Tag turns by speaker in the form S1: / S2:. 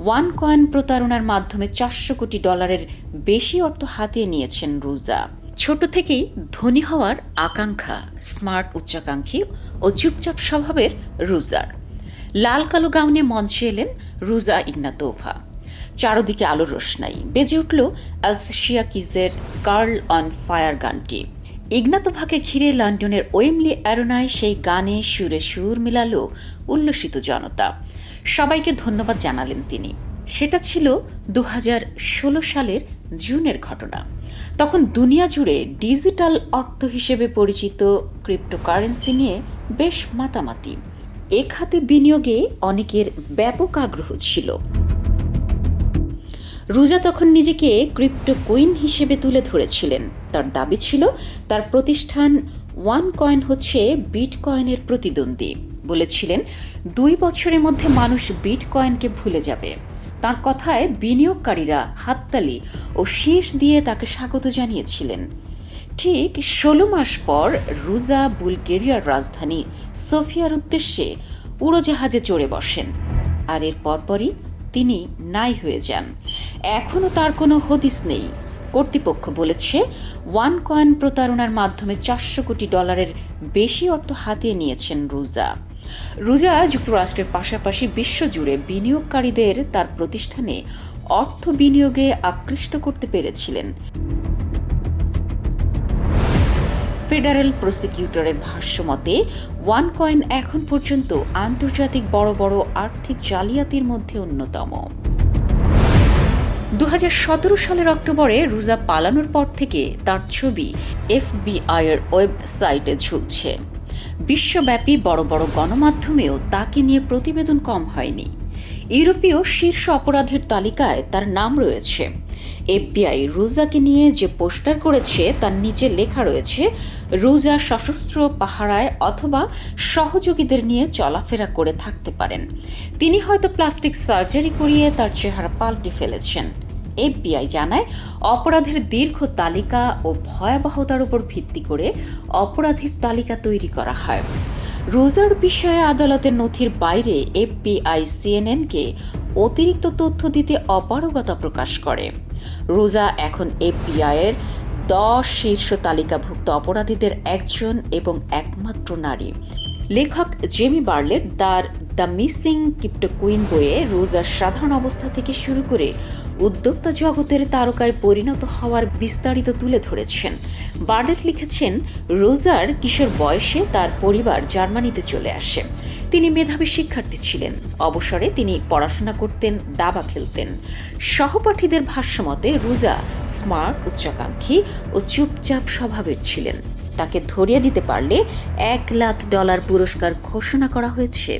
S1: One coin প্রতারণার মাধ্যমে $400 কোটি বেশি অর্থ হাতিয়ে নিয়েছেন রুজা। ছোট থেকেই ধনী হওয়ার আকাঙ্ক্ষা, স্মার্ট উচ্চাকাঙ্ক্ষী ও চুপচাপ স্বভাবের রুজার। লাল কালো গাউনে মঞ্চে এলেন রুজা ইগনাতোভা। চারদিকে আলোর রোশনাই, বেজে উঠল আলসেশিয়া কিজের গার্ল অন ফায়ার গানটি। ইগনাতোভাকে ঘিরে লন্ডনের ওয়েমলি অ্যারোনায় সেই গানে সুরে সুর মিলালো উল্লসিত জনতা। সবাইকে ধন্যবাদ জানালেন তিনি। সেটা ছিল 2016 সালের জুনের ঘটনা। তখন দুনিয়া জুড়ে ডিজিটাল অর্থ হিসেবে পরিচিত ক্রিপ্টোকারেন্সি নিয়ে বেশ মাতামাতি। এ খাতে বিনিয়োগে অনেকের ব্যাপক আগ্রহ ছিল। রুজা তখন নিজেকে ক্রিপ্টোকুইন হিসেবে তুলে ধরেছিলেন। তার দাবি ছিল তার প্রতিষ্ঠান ওয়ান কয়েন হচ্ছে বিটকয়েনের প্রতিদ্বন্দ্বী। বলেছিলেন 2 বছরের মধ্যে মানুষ বিটকয়েনকে ভুলে যাবে। তার কথায় বিনিয়োগকারীরা হাততালি ও শীষ দিয়ে তাকে স্বাগত জানিয়েছিলেন। ঠিক 16 মাস পর রুজা বুলগেরিয়ার রাজধানী সোফিয়ার উদ্দেশ্যে উড়োজাহাজে চড়ে বসেন। আর এর পরপরই তিনি নাই হয়ে যান। এখনও তার কোনো হদিস নেই। কর্তৃপক্ষ বলেছে ওয়ান কয়েন প্রতারণার মাধ্যমে $400 কোটি বেশি অর্থ হাতিয়ে নিয়েছেন রুজা। রুজা যুক্তরাষ্ট্রের পাশাপাশি বিশ্বজুড়ে বিনিয়োগকারীদের তার প্রতিষ্ঠানে অর্থ বিনিয়োগে আকৃষ্ট করতে পেরেছিলেন। ফেডারেল প্রসিকিউটরের ভাষ্যমতে ওয়ান কয়েন এখন পর্যন্ত আন্তর্জাতিক বড় বড় আর্থিক জালিয়াতির মধ্যে অন্যতম। 2017 সালের অক্টোবরে রুজা পালানোর পর থেকে তার ছবি FBI-এর ওয়েবসাইটে ঝুলছে। বিশ্বব্যাপী বড় বড় গণমাধ্যমেও তাকে নিয়ে প্রতিবেদন কম হয়নি। ইউরোপীয় শীর্ষ অপরাধের তালিকায় তার নাম রয়েছে। FBI রুজাকে নিয়ে যে পোস্টার করেছে তার নিচে লেখা রয়েছে রুজা সশস্ত্র পাহারায় অথবা সহযোগীদের নিয়ে চলাফেরা করে থাকতে পারেন। তিনি হয়তো প্লাস্টিক সার্জারি করিয়ে তার চেহারা পাল্টে ফেলেছেন। FBI জানায় অপরাধের দীর্ঘ তালিকা ও ভয়াবহতার উপর ভিত্তি করে অপরাধীর তালিকা তৈরি করা হয়। রুজার বিষয়ে আদালতের নথির বাইরে FBI CNN-কে অতিরিক্ত তথ্য দিতে অপারগতা প্রকাশ করে। রুজা এখন FBI-এর 10 শীর্ষ তালিকাভুক্ত অপরাধীদের একজন এবং একমাত্র নারী। লেখক জেমি বার্লেট তার দ্য মিসিং ক্রিপ্টোকুইন বইয়ে রুজার সাধারণ অবস্থা থেকে শুরু করে উদ্যোক্তা জগতের তারকায় পরিণত হওয়ার বিস্তারিত তুলে ধরেছেন। বার্লেট লিখেছেন, রুজার কিশোর বয়সে তার পরিবার জার্মানিতে চলে আসে। তিনি মেধাবী শিক্ষার্থী ছিলেন। অবসরে তিনি পড়াশোনা করতেন, দাবা খেলতেন। সহপাঠীদের ভাষ্যমতে রুজা স্মার্ট, উচ্চাকাঙ্ক্ষী ও চুপচাপ স্বভাবের ছিলেন। তাকে ধরিয়ে দিতে পারলে $1 লাখ পুরস্কার ঘোষণা করা হয়েছে।